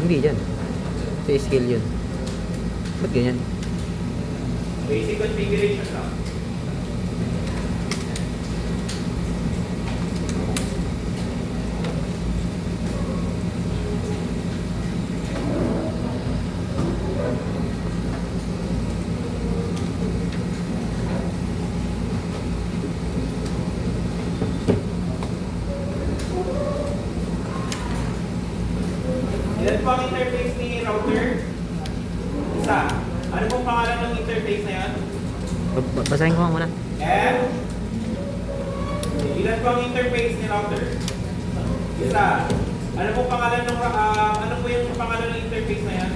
Hindi dyan. Sa scale yun. Ba't ganyan? Basic configuration lang. Ilan po ang interface ni router? Isa. Ano pong pangalan ng interface na yan? Basahin ko nga muna. F. Ilan po ang interface ni router? Isa. Ano pong pangalan ng ano po yung pangalan ng interface na yan?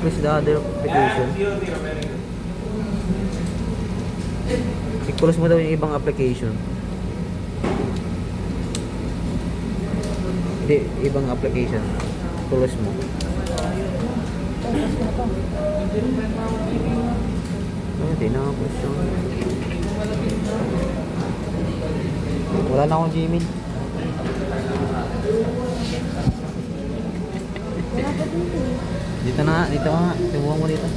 Press the other application. F00, very good. I-close mo daw yung ibang application. Hindi, ibang application. Close mo. Hindi na ako siya. Wala na akong Gmail. Dito na nga, dito nga. Timuha mo dito.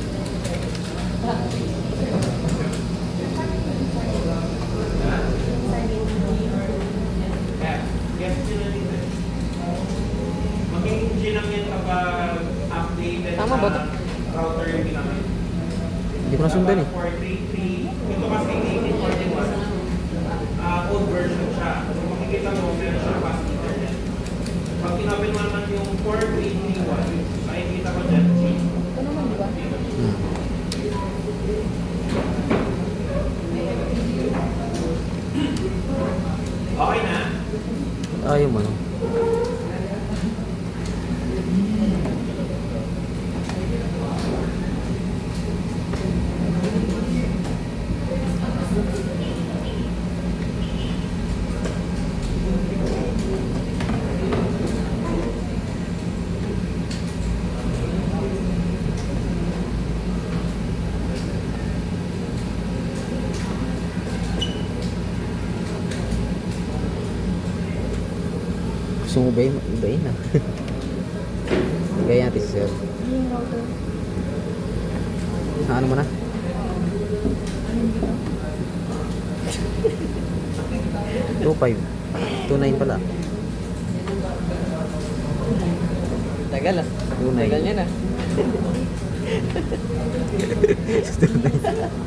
Yes, maging G lang yan kapag updated Tama ba ito? router yung ginamit. Hindi ko nasundan eh. 433, ito kasi 1841, old version siya. So makikita mo, meron siya fast internet. Pag kinapin mo naman yung 4331, makikita ko dyan G. Ito naman, di ba? Okay na? Ayaw mo no. Gusto mo ibayin na. Gaya natin sir. Yung router. Ano mo na? 2.5 2.9 pala. Tagal ah. 2.9 Tagal niya na.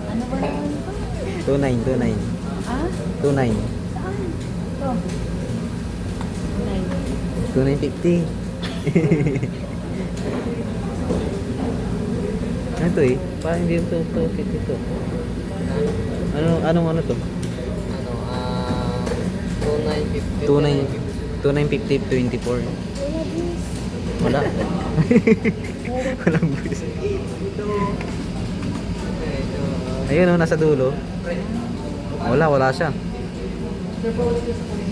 Ano ba naman ito? 2.9 Ah? 2.9 Saan? Ito. 2.950. Ano to eh? Parang hindi ito fit ito. Ano to? Ano, 2950. 2.950 24. Wala, Wala. please. Walang buwis. Ayun oh, nasa dulo. Wala siya.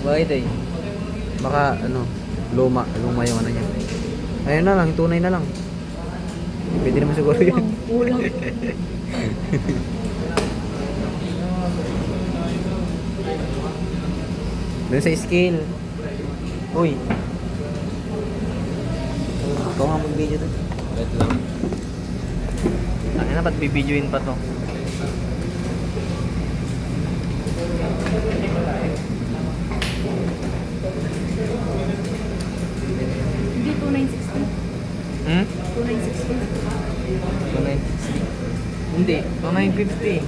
Bakit eh? Baka luma yung ano niya. Ayun na lang, tunay na lang. Pwede naman siguro yun. Kulang. Doon sa scale. Uy. Ikaw nga mag-video doon. Wait lang. Ano na, ba't bibidyoin pa to? Hindi, 2960. Hmm? 2960. 2.9. Hindi, 2.950.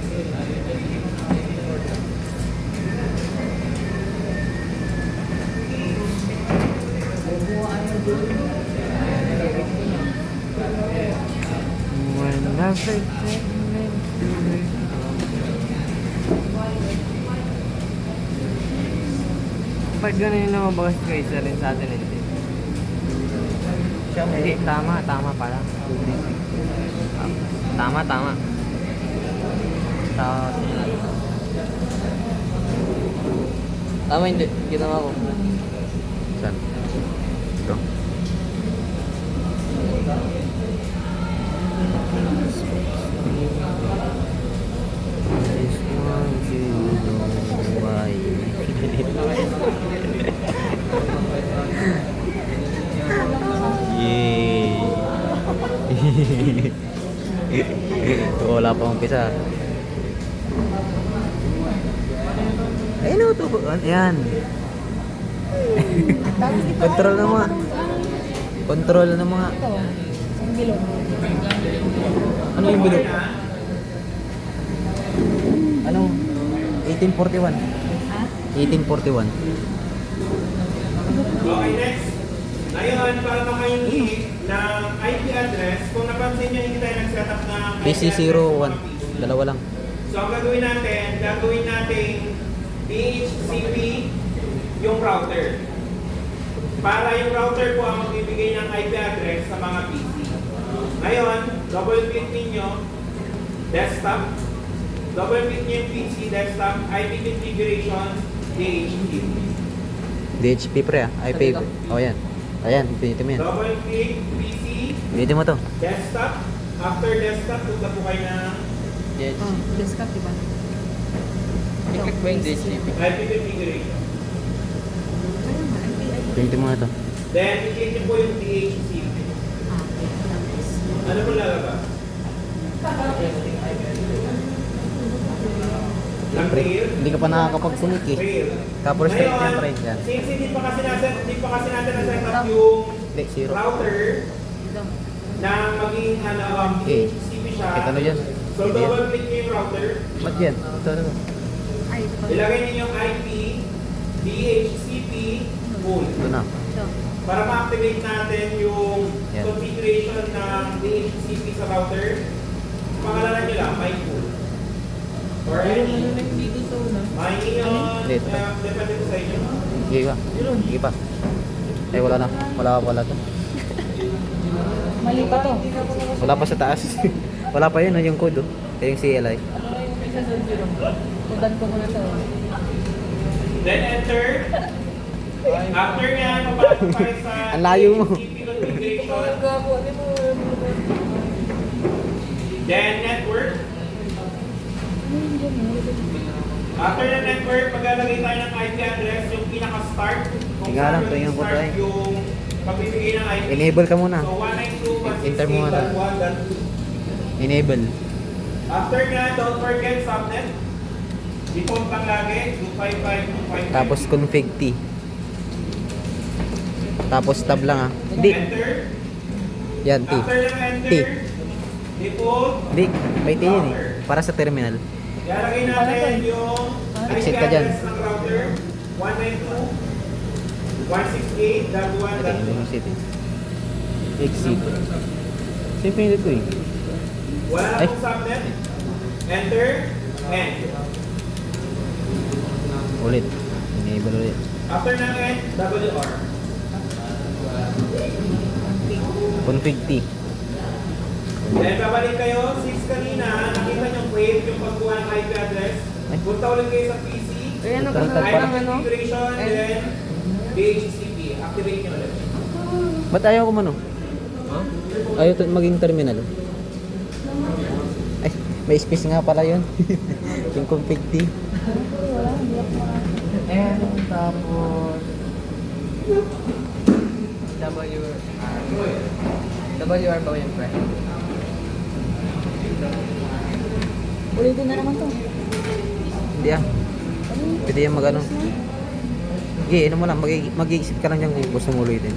Pag gano'n yung lumabas ko, isa rin sa atin hindi. Hindi, tama pala. Tama. Tama hindi. Ginawa ko. Saan? Ito. This one you know why umpisa. Ayun o, ito. Ayan. Tapos ito, Control na mga. Control na mga. Ito, yung bilog. Ano yung bilog? Ano? 1841. Ha? 1841. Okay, next. Ngayon, para makahingi ng IP address, kung napansin nyo, hindi tayo nag-set up ng IP address PC01. sa mga PC. Dalawa lang. So, ang gagawin natin DHCP yung router. Para yung router po ang magbibigay ng IP address sa mga PC. Ngayon, double-click ninyo, desktop. Double-click nyo yung PC, desktop, IP configuration, DHCP. DHP pre ah. IP. Oh yan. Ayan, pinito mo yan. Double-click PC, Pinito mo to. desktop. After desktop, punta po kayo ng Yes. Oh, desktop, diba? I-click mo yung DHCP. IP configuration. Ano nga, IP. Pinito mo na to. Then, i-click nyo po yung DHCP. Ah, okay. Tapos, Ano po lalabas? Lang Pre, trail? hindi ka pa nakakapag-sync eh. Trail. Tapos straight Ngayon, yan pre. Yan. since hindi pa kasi natin na-set up yung Hindi, zero. router ito. na maging Okay. DHCP siya. Kita na dyan. So, double-click nyo yung router. Ba't yan? Ito na to. Ay, ito pa. Ilagay niyo yung IP, DHCP, full. Ito na. Ito. Para ma-activate natin yung Yan. configuration ng DHCP sa router, pangalanan nyo lang, my full. Or any. My neon, Dito. depende po sa inyo. Sige pa. Sige pa. Eh wala na. Wala pa pala to. Mali pa to. Wala pa sa taas. Wala pa yun, yung code oh. Eh, yung CLI. Tudan ko muna to. Then enter. After nyan, papasok tayo sa Ang layo mo. DHCP configuration. Then network. After the network, maglalagay tayo ng IP address, yung pinaka-start. Kung Tingnan lang, saan tingnan ko start tayo. yung pagbibigay ng IP. Enable ka muna. So 192.168.1.2. Enter mo muna. Enable. After nga, don't forget subnet. Default lang lagi, 255.255. Tapos config T. Tapos tab lang ah. Hindi. Enter. Yan T. After ng enter, T. default. Hindi. May T yun eh. Para sa terminal. Ilalagay natin yung IP Exit ka dyan. address ng router. 192.168.1.2. Ito yung city. Exit. Same pinili ko eh. Wala na Ay. pong subnet. Enter. End. Ulit. Enable ulit. After ng end, WR. Config T. Then babalik kayo, 6 kanina, nakita nyo create yung pagkuha ng IP address. Ay. Punta ulit kayo sa PC. Ayan ang Tarantad IP pala. configuration, then DHCP. Activate nyo ulit. Ba't ayaw ko mano? Huh? Ayaw to maging terminal. Ay, may space nga pala yun. Yung config T. And tapos WR ba yun, pre? Ulitin na naman to. Hindi ah. Pwede yung mag-ano. Sige, ano mo lang. Mag-iisip ka lang dyan kung gusto mo ulitin.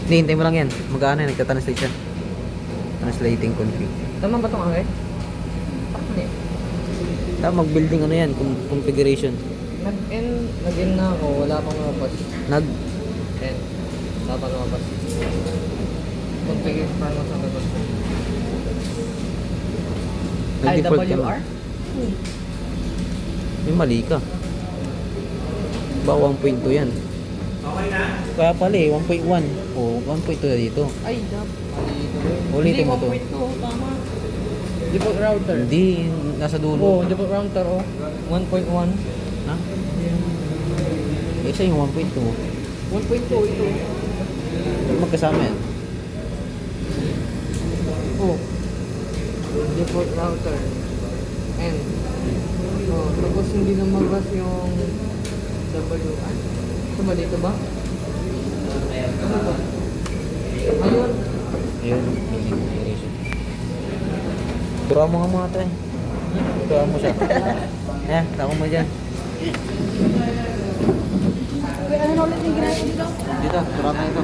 Hindi, hintay mo lang yan. Mag-ano yan, nagtatranslate siya. Translating config. Tama ba itong angay? Hindi. Tapos mag-building ano yan, configuration. Nag-in na ako, wala pang mabas. Nag, End. Wala pang mabas. Configure para sa mabas. nag-default ka IWR? na. May mali ka. Ba 1.2 yan. Okay na? Kaya pala eh, 1.1. O, 1.2 na dito. Ay, Ulitin mo to. Tama. Default router. Hindi, nasa Oo, dulo. default router, oh. 1.1. Ha? Isa yung 1.2. 1.2 ito. Magkasama yan. Oh. Default router. And. Oh, tapos hindi na magbas yung WR. Ito ba dito ba? Ano ba? Ayun. Ayun, building configuration. Turuan mo nga mga tayo. Turuan mo siya. Eh, tako mo dyan. Wait, ano na ulit yung ginagawa dito? Dito, turuan mo ito.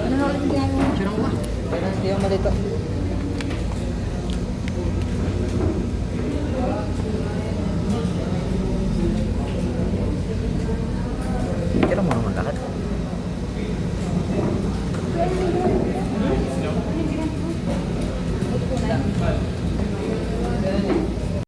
Ano na ulit yung ginagawa? Kaya hindi yung malito. Tira mo naman lakad.